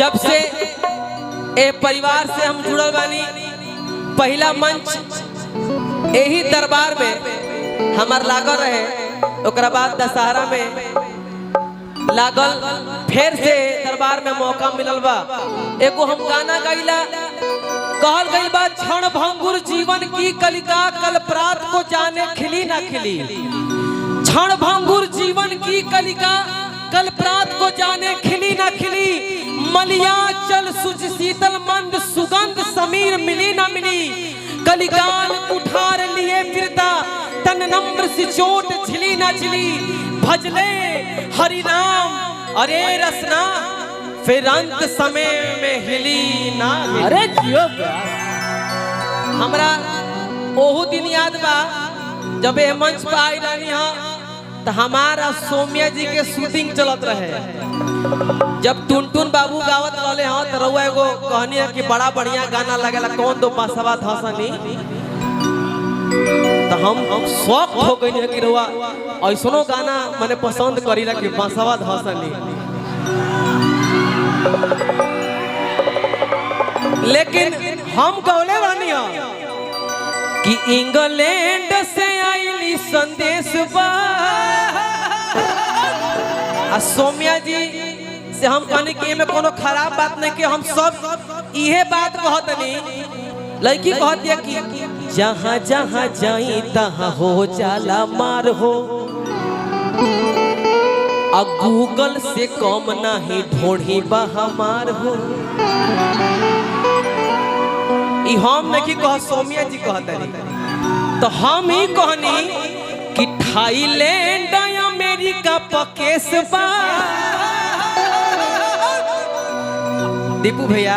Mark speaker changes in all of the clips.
Speaker 1: जब से ए परिवार से हम जुड़ल बानी, पहला मंच यही दरबार में हमार लागल रहे, ओकरा बाद दशहरा में लागल, फिर से दरबार में मौका मिलल बा। एगो हम गाना गाइला, कहल गई बा क्षण भंगुर जीवन की कलिका, कल प्रात को जाने खिली ना खिली। क्षण भंगुर जीवन की कलिका, कल प्रात को जाने खिली ना खिली। मलिया चल सुच शीतल मंद सुगंध समीर मिली ना मिली। कलिकाल कुठार लिए फिरता तन नम्र सी चोट झिली ना झिली। भजले हरि नाम अरे रसना फिर अंत समय में हिली ना हिली।
Speaker 2: अरे जियो
Speaker 1: हमरा ओहू दिन याद बा जब ये मंच पर आई रही हाँ, तो हमारा सोम्या जी के शूटिंग चलत रहे। जब टुनटुन बाबू गावत रहे हाँ, तो रउआ एगो कहनी है कि बड़ा बढ़िया गाना लगेला, कौन दो बासवा धसनी। तो हम शौक हो गई है कि रउआ ऐसनो गाना मैंने पसंद करी कि बासवा धसनी। लेकिन हम कहले रहनी कि इंग्लैंड से आईली संदेश बा। सोम्या जी से हम कहनी कि में कोनो खराब बात नहीं, कि हम सब इहे बात कहतनी। लड़की कहती है कि जहाँ जहाँ जाई तहाँ हो जाला मार हो, अब गूगल से कम नहीं ढोढ़ी बा हमार हो। हम नहीं कह, सोम्या जी कहतनी। तो हम ही कहनी कि थाईलैंड अमेरिका पकेश बा। दीपू भैया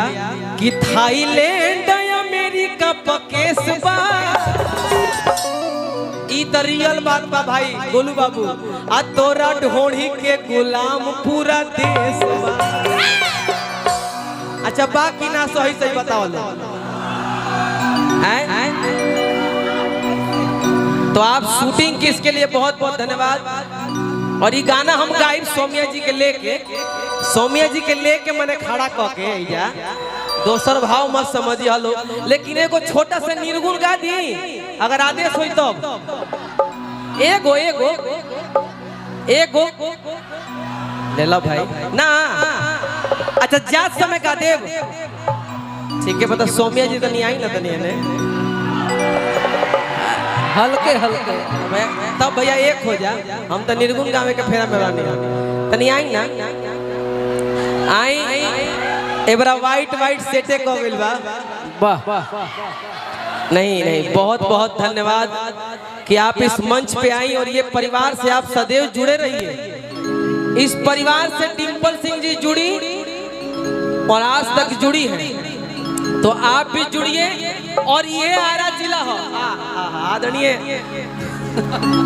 Speaker 1: कि थाईलैंड अमेरिका पकेश बा। ई तो रियल बात बा भाई गोलू बाबू। आ तोरा ढोढ़ी के गुलाम पूरा देश बा। अच्छा बाकी ना सही सही बताओ लो। तो आप शूटिंग किसके लिए बहुत बहुत धन्यवाद। और ये गाना हम गाइब सोम्या जी के लेके, सोम्या जी के लेके मैंने खड़ा कह के या दोसर भाव मत समझिए हलो। लेकिन एगो छोटा सा निर्गुण गा दी अगर आदेश हो तो। एगो एगो एगो ले लो भाई ना। अच्छा जात समय गा देव, ठीक है। पता सोम्या जी तो नहीं आई ना, तो नहीं है हल्के हल्के तब भैया एक हो जा। हम तो निर्गुण गावे के फेरा में रानी तनी आई ना। आई एबरा वाइट वाइट सेटे को मिल बा। वाह नहीं नहीं, बहुत बहुत धन्यवाद कि आप इस मंच पे आई और ये परिवार से आप सदैव जुड़े रहिए। इस परिवार से डिम्पल सिंह जी जुड़ी और आज तक जुड़ी है, तो आप भी जुड़िए। और ये आरा जिला हो आदरणीय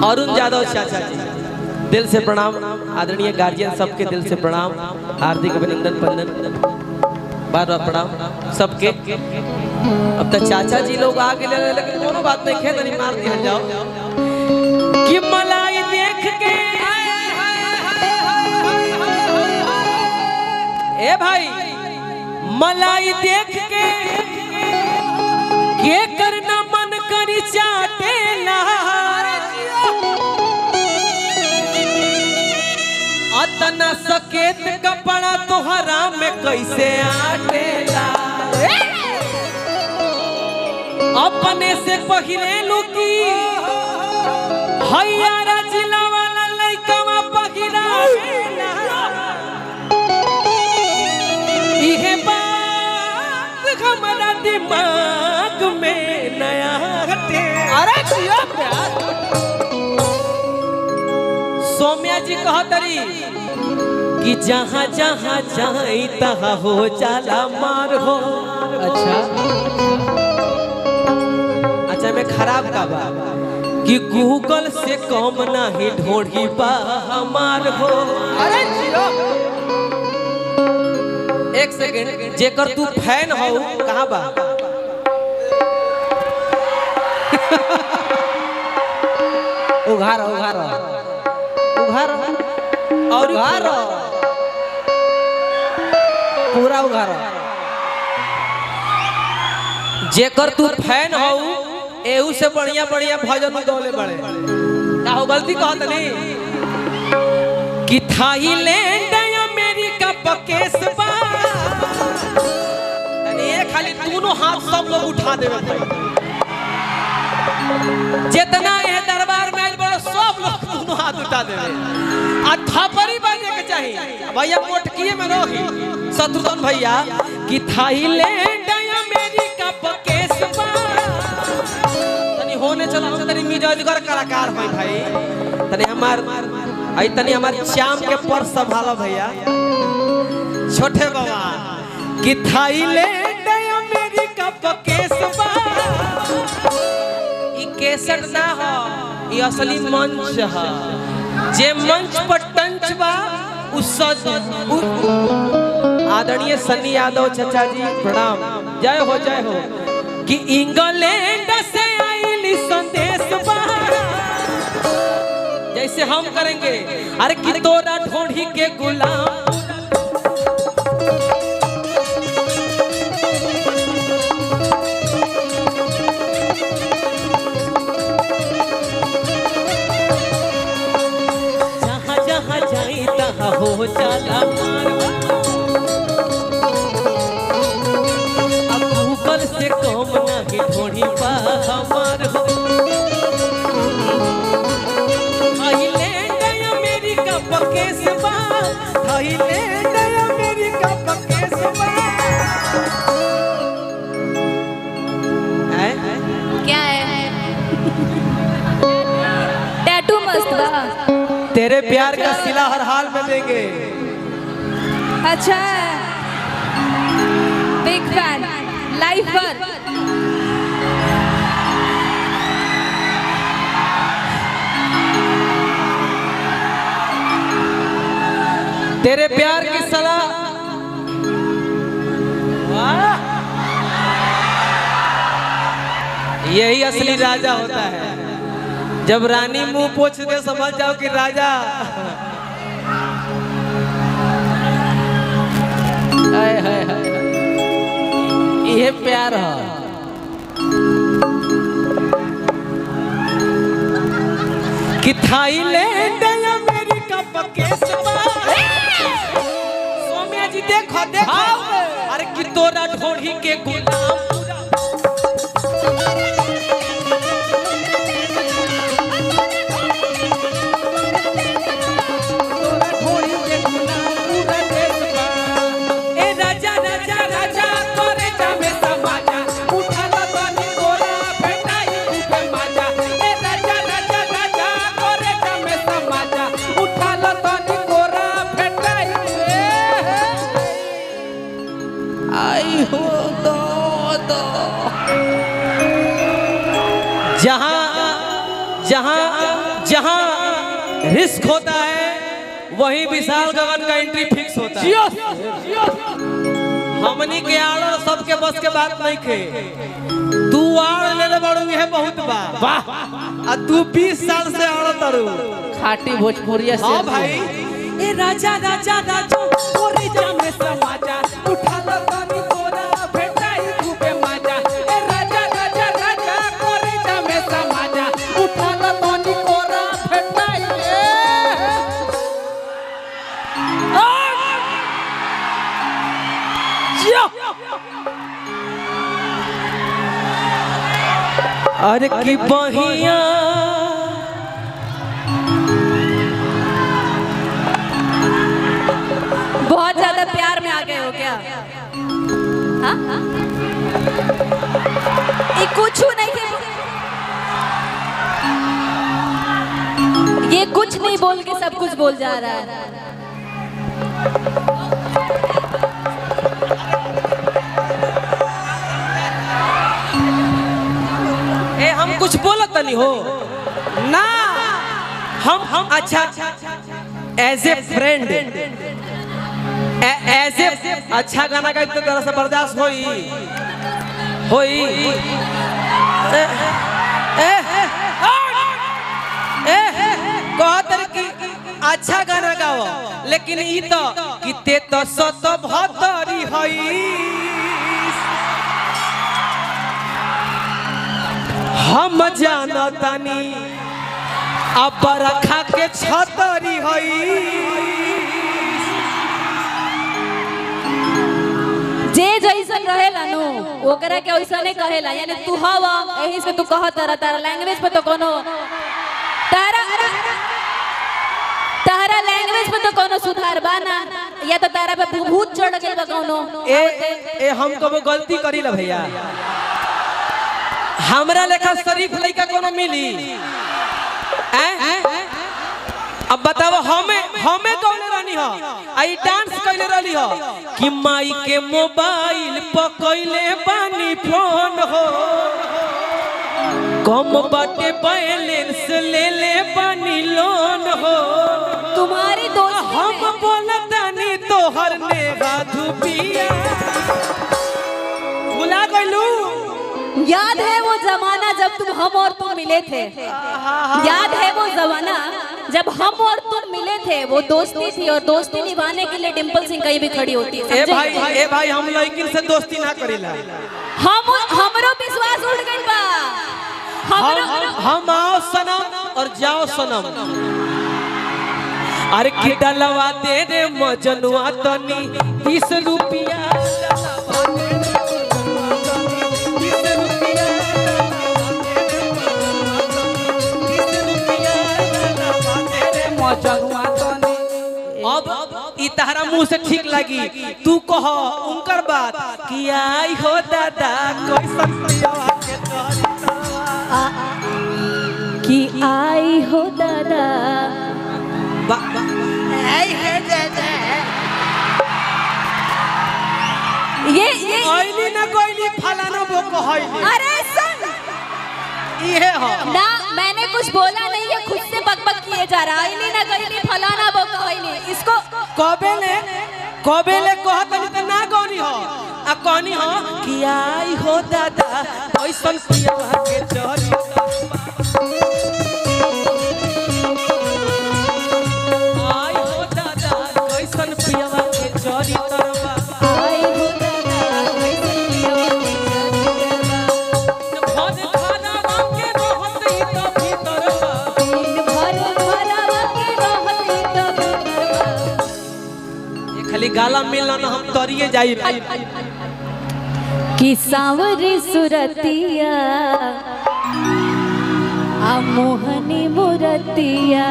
Speaker 1: अरुण यादव चाचा जी, दिल से प्रणाम। आदरणीय गार्जियन सबके दिल से प्रणाम, हार्दिक अभिनंदन बंदन, बार बार प्रणाम सबके। अब तक चाचा जी लोग आगे ले रहे, लेकिन कोनो बात नहीं, खेत नहीं मार दिया जाओ कि मलाई देख के ए भाई मलाई देख के करना मन करी चाटेला। अतना सकेत कपड़ा तोहरा में कैसे आटेला। अपने से पहिरेलू की हयारा जिला वाला लइकवा पहिरावेला। इहे बात हमारा दिमाग में नया हटे। अरे प्यार सोम्या जी कहतरी कि जहाँ जहाँ जाई तहाँ हो जाला मार हो। अच्छा अच्छा मैं खराब का बा कि गूगल से कम नहीं ढोढ़ी बा हमार हो। अरे जियो एक सेकंड, जेकर तू फैन हो कहाँ बा?
Speaker 2: उघारो उघारो उघारो
Speaker 1: और उघारो
Speaker 2: पूरा उघारो।
Speaker 1: जेकर तू फैन हो एहू से बढ़िया बढ़िया भजन गौले बड़े का हो गलती कहत नहीं कि थाईलैंड अमेरिका पकेस बा ये खाली दोनों हाथ सब लोग उठा देवे जितना ये दरबार में आइल बड़ो सब लोग दोनों हाथ उठा देवे आ थपड़ी बजे के चाहिए भैया मोटकिए में रही शत्रुघ्न भैया कि थाईलैंड अमेरिका पकेस बा तनी होने चला तनी मिजाजगर कलाकार होई भाई तनी हमार चाम के पर संभालो भैया छोटे बाबा कि थाईलैंड अमेरिका पकेस बा ई केसट ना हो ई असली मंच है जे मंच पर टंच बा उस आदरणीय सन्नी यादव चाचा जी प्रणाम जय हो कि इंग्लैंड से आइली संदेश बा जैसे हम करेंगे अरे कि तोरा ढोढ़ी के गुलाम जहाँ जहाँ जाई तहाँ हो जाला मारवा अब गूगल से कम नहीं ढोढ़ी पा हमार हो थाईलैंड अमेरिका पकेस बा थाईलैंड अमेरिका पकेस बा
Speaker 3: क्या है टैटू मस्त बा
Speaker 1: तेरे प्यार का सिला हर हाल में देंगे
Speaker 3: अच्छा बिग फैन लाइफ पर
Speaker 1: तेरे प्यार की सलाह यही असली राजा होता है जब रानी मुंह पोछ दे समझ जाओ कि राजा
Speaker 2: ये प्यार है
Speaker 1: कि थाईलैंड अमेरिका पकेस बा सोम्या जी देखो अरे कि तोरा ढोढ़ी के गुलाम जहां रिस्क होता है वही विशाल गगन का एंट्री फिक्स होता है हमनी के आड़ सबके बस के बात नहीं खे तू आड़ ले बड़ू है बहुत बा आ तू 20 साल से आड़ तरू
Speaker 2: खाटी भोजपुरिया से
Speaker 1: हां भाई ए राजा राजा राजा तोरे जामे समाजा उठा लो तनी तोरा भेटाई खूबे मजा ए राजा राजा राजा तोरे जामे समाजा उठा लो तनी तोरा भेटाई अरे की बहिया
Speaker 3: बहुत ज्यादा प्यार में आ गए हो क्या हाँ? ये कुछ नहीं थे ये कुछ नहीं बोल के सब कुछ बोल जा रहा है
Speaker 1: हम कुछ बोलत नहीं हो ना हम अच्छा as a friend as a अच्छा गाना का इतना तरह से बर्दाश्त होई कहत कि अच्छा गाना गाओ लेकिन ई तो कि ते तो सत भतरी हई हम जानतानी अब बरखा के छतरी हई
Speaker 3: जे जैसन रहेला नु ओकरा के वैसने कहेला यानी तू हवा एही से तू कहत रह तारा लैंग्वेज पे तो कोनो तारा लैंग्वेज पे तो कोनो सुधार बाना या तो तारा पे भूत चढ़ गेल बा कोनो
Speaker 1: ए हम कबो गलती करी ला भैया हमरा लेखा शरीफ लइका कोनो मिली अब बताओ हमें कौन रहनी हो आई डांस कैले रहली हो कि माई के मोबाइल पकइले बानी फोन हो कम बाटे बैलेंस ले ले बानी लोन हो
Speaker 3: तुम्हारी दोस्त
Speaker 1: हम बोलतानी तोहर नेगा धुपिया भुला गइलू
Speaker 3: याद है वो जमाना जब हम और तुम मिले थे याद है वो जमाना जब हम और तुम मिले थे वो दोस्ती थी और दोस्ती निभाने के लिए डिंपल सिंह कहीं भी खड़ी होती है
Speaker 1: ए भाई हम लड़किन से दोस्ती ना करेला
Speaker 3: हमरो विश्वास उठ गइल बा
Speaker 1: हम आओ सनम और जाओ सनम अरे की डलवा दे रे मजनुआ तनी 20 रुपया अब ई तहरा मुंह से ठीक लगी तू कह उनकर बात कि आई हो दादा कैसन पियवा के
Speaker 3: कि आई हो दादा
Speaker 1: आई है दादा
Speaker 3: ये
Speaker 1: आईली ना कोईली फलाना वो कहई
Speaker 3: अरे सुन
Speaker 1: ये हो
Speaker 3: ना मैंने कुछ बोला नहीं है खुद से बकबक किए जा रहा है ना गईली फलाना वो कहली इसको
Speaker 1: कबेले कहत त ना गौनी हो आ कहनी हो कि आई हो दादा कैसन पियवा के चली आई हो दादा कैसन पियवा के चली तरवा
Speaker 3: आई हो दादा कैसन पियवा के चली तरवा
Speaker 1: भद खाना के रहत ही तो भीतरवा
Speaker 3: दिन भर भरावा के रहती तो भीतरवा
Speaker 1: ये खाली गाला मिलना ना हम तरिए जाई
Speaker 3: कि सांवरी सुरतिया आ मोहनी मुरतिया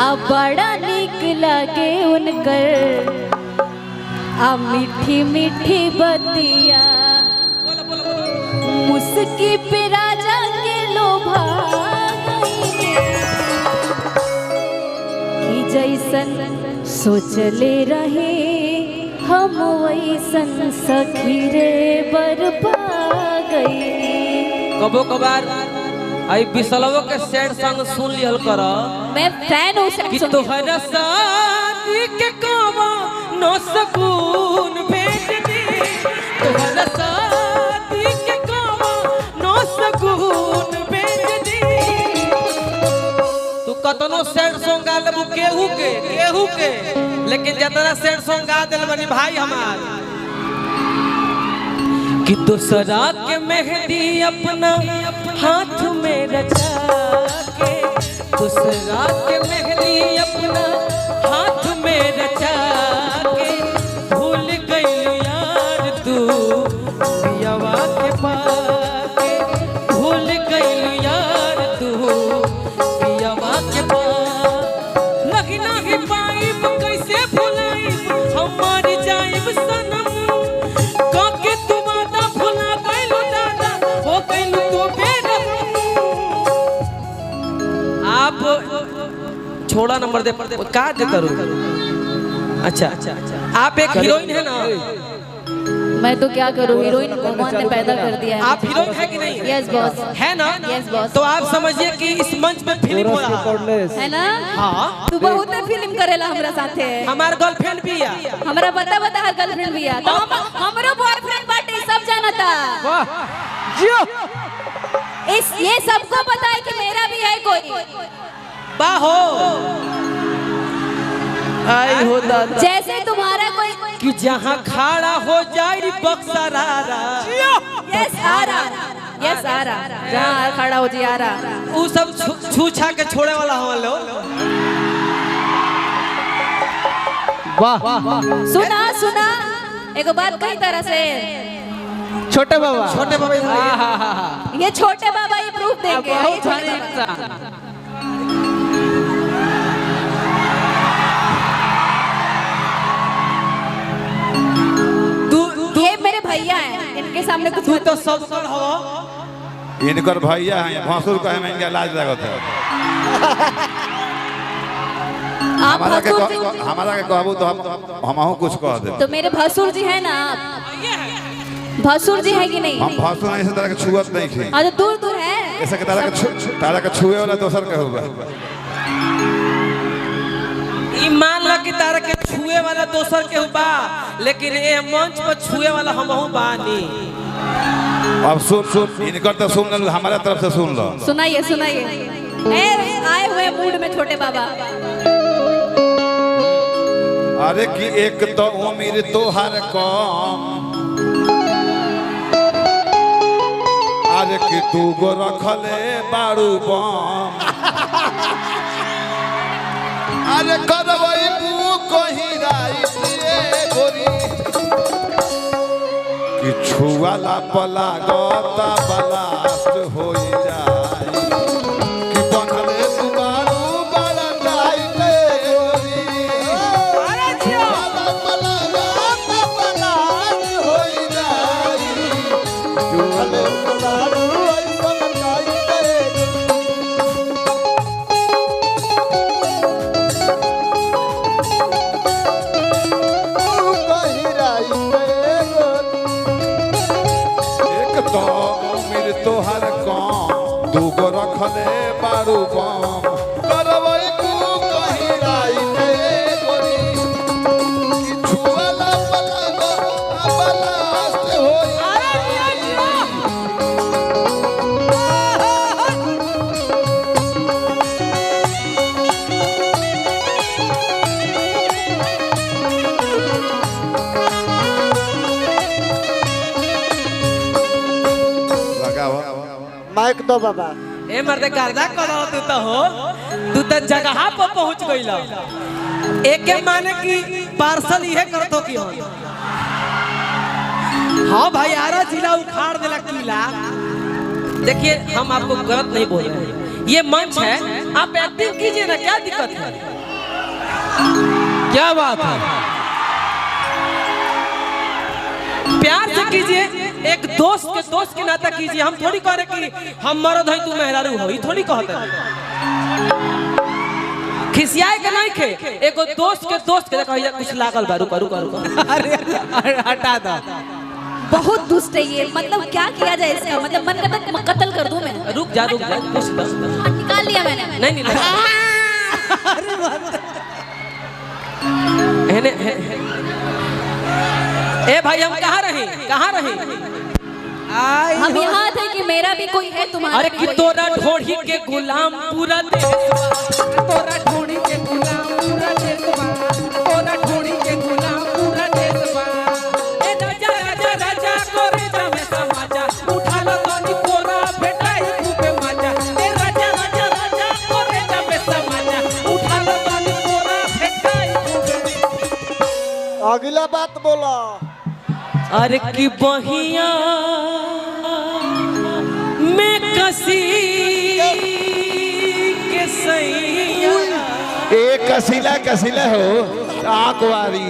Speaker 3: आ बड़ा निक लागे उनकर आ मीठी मीठी बतिया मुस्की पे राजा के लोभा कि जैसन सोचले रहे हम वैसन सखी रे बरपा गई
Speaker 1: कबो कबार आई बिसलवो के सैड सॉन्ग सुन लिहल कर
Speaker 3: मैं फैन हूँ
Speaker 1: कि तोहरा शादी के कावा नो सकून भेज दी तोहरा शादी के कावा नो सकून भेज दी तू कतनो सैड सॉन्ग गा लेबू केहू के लेकिन जतना सैड सॉन्ग गा देल बनी भाई हमार कि दूसरा के मेहंदी अपना हाथ में रचा के दूसरा के मेहंदी अपना हाथ में रचा के भूल गई यार तू पियवा के पाके भूल गई यार तू पियवा के पाके लगी नहीं पाई कैसे भुलाई हमारी जाइब सनम काके तुम्हारा भुला गइलो दादा हो गइलो तो बेरहम आप छोड़ा नंबर दे का दे करूं अच्छा आप एक हीरोइन है ना
Speaker 3: मैं तो क्या करूं हीरोइन भगवान ने पैदा कर दिया है
Speaker 1: आप हीरोइन है कि नहीं
Speaker 3: यस बॉस
Speaker 1: है ना
Speaker 3: यस बॉस
Speaker 1: तो आप समझिए कि इस मंच पे फिल्म हो रहा
Speaker 3: है ना
Speaker 1: हाँ
Speaker 3: तू बहुत फिल्म करेला हमरा साथे
Speaker 1: हमार गर्लफ्रेंड भी है
Speaker 3: हमरा बता हर गर्लफ्रेंड भी है तो हमरो बॉयफ्रेंड बाटे सब जानता
Speaker 2: वाह जियो
Speaker 3: इस ये सबको पता है कि मेरा भी है कोई
Speaker 1: बाहो आई हो दादा
Speaker 3: जैसे तुम्हारा कोई
Speaker 1: कि जहाँ खड़ा हो जाए बक्सरारा
Speaker 3: यस आ रहा यस आ रहा जहाँ खड़ा हो जी आ रहा
Speaker 1: वो सब छूछा के छोड़े वाला हम लोग।
Speaker 2: वाह
Speaker 3: सुना सुना एक बात कई तरह से
Speaker 2: छोटे बाबा
Speaker 3: ये छोटे बाबा ही प्रूफ देंगे ये छोटे बाबा। ये मेरे भैया हैं इनके सामने कुछ
Speaker 1: तू तो सब सर हो
Speaker 4: इनकर भैया हैं भसुर कहे में इनका लाज लगत है।
Speaker 3: आप भसुर जी
Speaker 4: हमारा के कहबू तो हमहू कुछ कह दे।
Speaker 3: तो मेरे भसुर जी हैं ना आप भसुर जी है कि नहीं?
Speaker 4: हम भसुर नहीं से तरह के छुअत नहीं थे।
Speaker 3: हाँ तो दूर दूर है
Speaker 4: ऐसा के तारा के छुए वाला दोसर के होगा।
Speaker 1: ई मान ला कि तारा के छुए वाला दोसर के बा लेकिन ये मंच पर छुए वाला हमहू बानी।
Speaker 4: अब सुन इनकर तो सुन लो हमारे तरफ से सुन लो।
Speaker 3: सुनाइए सुनाइए आए हुए मूड में छोटे बाबा।
Speaker 4: अरे कि एक तो उम्र तोहर कम अरे कि तू गो रखले बारू बम अरे करवई बू कहीं राई दिए गोरी कि छुआला पला गता बलास्ट हो जाए कि बनले दुबारू बड़ा जाई रे गोरी अरे छुआला पला गता बलास्ट हो जाए छुआला पलारू ऐसा जाई रे तो उम्र तोहर कम दूगो रखले बारू बम करवई तू कहीं राई रे गोरी कि छुआला पलगो बलास्ट होई
Speaker 2: माइक दो बाबा।
Speaker 1: ए मर्दे गर्दा करो तू तो हो तू तो जगह पर पहुंच गइल। एके माने कि पार्सल इहे करतो की हो। हाँ भाई आरा जिला उखाड़ देला किला। देखिए हम आपको गलत नहीं बोल रहे हैं ये मंच है आप एक्टिंग कीजिए ना क्या दिक्कत है
Speaker 2: क्या बात है
Speaker 1: प्यार से कीजिए एक दोस्त के नाता कीजिए। हम थोड़ी कह रहे कि हम मरद हई तू मेहरारू हो ये थोड़ी कहते खिसियाए के नहीं खे एगो दोस्त के देखा कुछ लागल बा रुक
Speaker 2: अरे हटा दो
Speaker 3: बहुत दुष्ट है ये मतलब क्या किया जाए इसका मतलब मन करता कत्ल कर दूं मैं।
Speaker 1: रुक जा कुछ
Speaker 3: निकाल लिया मैंने
Speaker 1: नहीं ए भाई हम कहाँ रहे
Speaker 3: हम यहाँ थे कि मेरा भी कोई है तुम्हारा
Speaker 1: अरे कि तोरा ढोढ़ी के गुलाम पूरा तोरा ढोढ़ी के गुलाम पूरा देशवा तोरा ढोढ़ी के गुलाम पूरा देशवा ए राजा राजा राजा करे जामे समाजा उठा लो तोनी कोरा भेटाई खूबे मजा ए राजा राजा राजा करे जामे समाजा उठा लो तोनी कोरा भेटाई खूबे।
Speaker 2: अगला बात बोलो।
Speaker 1: अरे की बहिया में कसी के सैया
Speaker 4: एक कसीला हो आंकवारी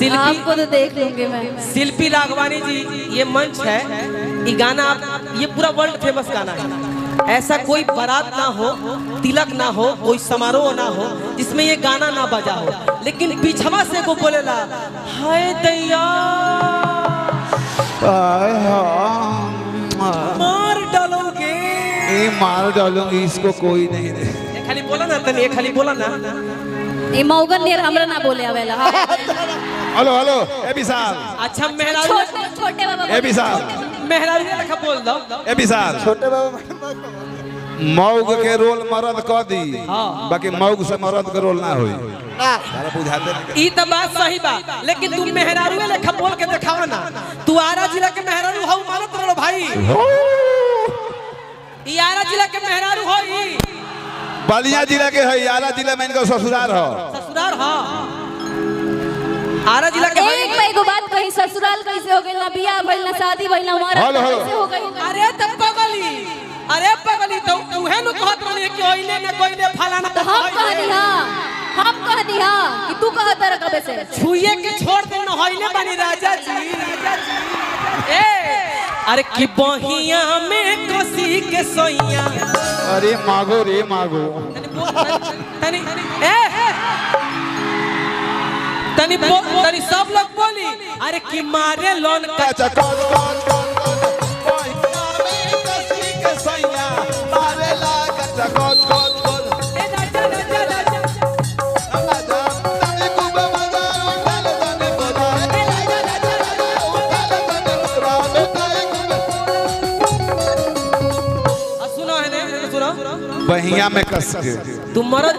Speaker 3: आपको तो देख लूंगी मैं।
Speaker 1: शिल्पी राघवानी जी ये मंच है ये गाना ये पूरा वर्ल्ड फेमस गाना है। ऐसा कोई बारात ना हो तिलक ना हो कोई समारोह ना हो जिसमें ये गाना ना बजा हो लेकिन पिछवा से को बोलेला हाय दैया
Speaker 4: मार डालूंगी इसको कोई नहीं दे।
Speaker 1: खाली बोला ना तनी ये खाली बोला ना
Speaker 3: ये मौगन नियर हमरा ना बोले आवेला।
Speaker 4: हेलो ए विशाल
Speaker 1: अच्छा मेहरारू
Speaker 3: छोटे बाबा
Speaker 4: ए विशाल
Speaker 1: मेहरारू ने लिखा बोल दो
Speaker 4: ए विशाल
Speaker 2: छोटे बाबा
Speaker 4: मौग के रोल मर्द कर दी
Speaker 1: हाँ।
Speaker 4: बाकी मौग से मर्द के रोल ना होई
Speaker 2: ना
Speaker 4: सारा बुझाते नहीं।
Speaker 1: ई तो बात सही बा, लेकिन तू मेहरारू लेखा बोल के दिखावा ना। तू आरा जिला के मेहरारू हो मानत रहो भाई। ई आरा जिला के मेहरारू हो ई
Speaker 4: बलिया जिला के है, आरा जिला में इनका ससुराल हो।
Speaker 1: ससुराल हो। आरा जिला के
Speaker 3: एक मैं एगो बात कही, ससुराल कैसे हो गइल ना, बियाह भइल ना, शादी भइल ना, हमारा
Speaker 4: हेलो, हेलो।
Speaker 3: कैसे हो गइल?
Speaker 1: अरे तब पगली, अरे पगली तो उहे नु कहत रही कि ओइले ना कोइले फलाना
Speaker 3: तो हम कहनी हां कि तू कहत रह कबे से
Speaker 1: छुए के छोड़ दे न होइले बनी राजा जी। ए अरे कि बहिया में कोसी के सोइया।
Speaker 4: अरे मागो रे मागो
Speaker 1: तनी तनी सब लोग बोली अरे कि मारे लोन का सुनो है ने सुनो
Speaker 4: बहिया में कस के
Speaker 1: तुम मरद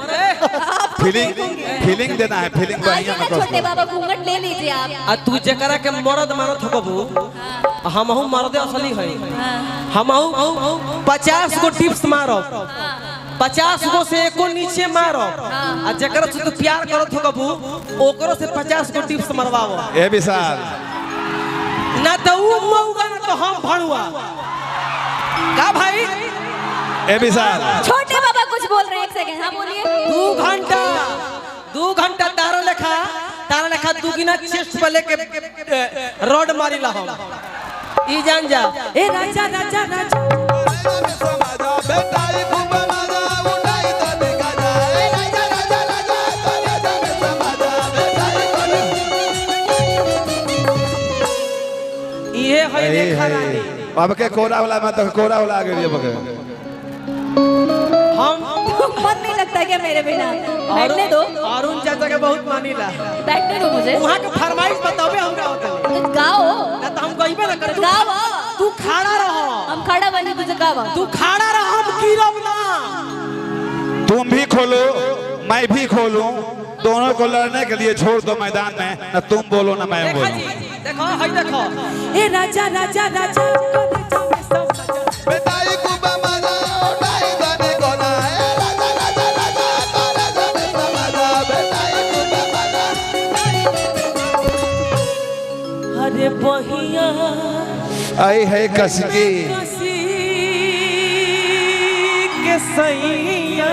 Speaker 4: फीलिंग देना है, फीलिंग
Speaker 3: आइए
Speaker 4: बहिया
Speaker 3: ना
Speaker 4: में कस
Speaker 3: छोटे बाबा घूंघट ले लीजिए आप।
Speaker 1: आ तू जकरा के मरद मानत हो बबू हमहू मरदे असली है। हमहू 50 गो टिप्स मारो, 50 गो से एको नीचे मारो। आ जकरा से तू प्यार करत हो बबू ओकरो से 50 गो टिप्स मरवाओ।
Speaker 4: ए विशाल
Speaker 1: ना तो ऊ मौगा ना तो हम भणुआ का भाई।
Speaker 4: ए विशाल
Speaker 3: छोटे बाबा कुछ बोल रहे हैं, एक सेकंड। हाँ बोलिए।
Speaker 1: 2 घंटा तारा लेखा दुगिना चेस्ट पे लेके रोड मारी ला हम ई जान जा। ए राजा राजा राजा ये है देखा रानी।
Speaker 4: अब के कोरा वाला में तो कोरा वाला आ गई बके
Speaker 1: हम
Speaker 3: मन नहीं लगता क्या मेरे बिना? बैठने दो,
Speaker 1: अरुण चाचा के बहुत मानीला।
Speaker 3: बैठने दो मुझे।
Speaker 1: वहाँ के फरमाइश बताओ हम का होता है
Speaker 3: तो गाओ
Speaker 1: ना तो हम कहिबे ना कर।
Speaker 3: गाओ।
Speaker 1: तू खड़ा रहो,
Speaker 3: हम खड़ा बनी, तुझे गाओ।
Speaker 1: तू खड़ा रहो, हम गिरब ना।
Speaker 4: तुम भी खोलो मैं भी खोलूं, दोनों को लड़ने के लिए छोड़ दो मैदान में। न तुम बोलो न मैं
Speaker 1: देखो
Speaker 4: बोलूं।
Speaker 1: जी देखो हाय देखो। ए राजा राजा राजा अरे बहिया
Speaker 4: आई है कसगी
Speaker 1: के सैया।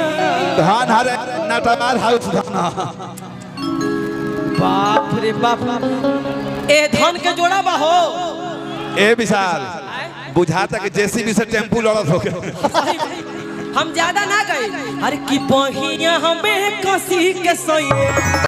Speaker 4: धान हरे नटमार हाउस धाना।
Speaker 1: बाप रे बाप, ए धन के जोड़ा बा हो।
Speaker 4: ए विशाल बुझाता कि जेसीबी से टेम्पू लड़त हो गए।
Speaker 1: हम ज्यादा ना गए। अरे की बहिया हमें कसी के सैया।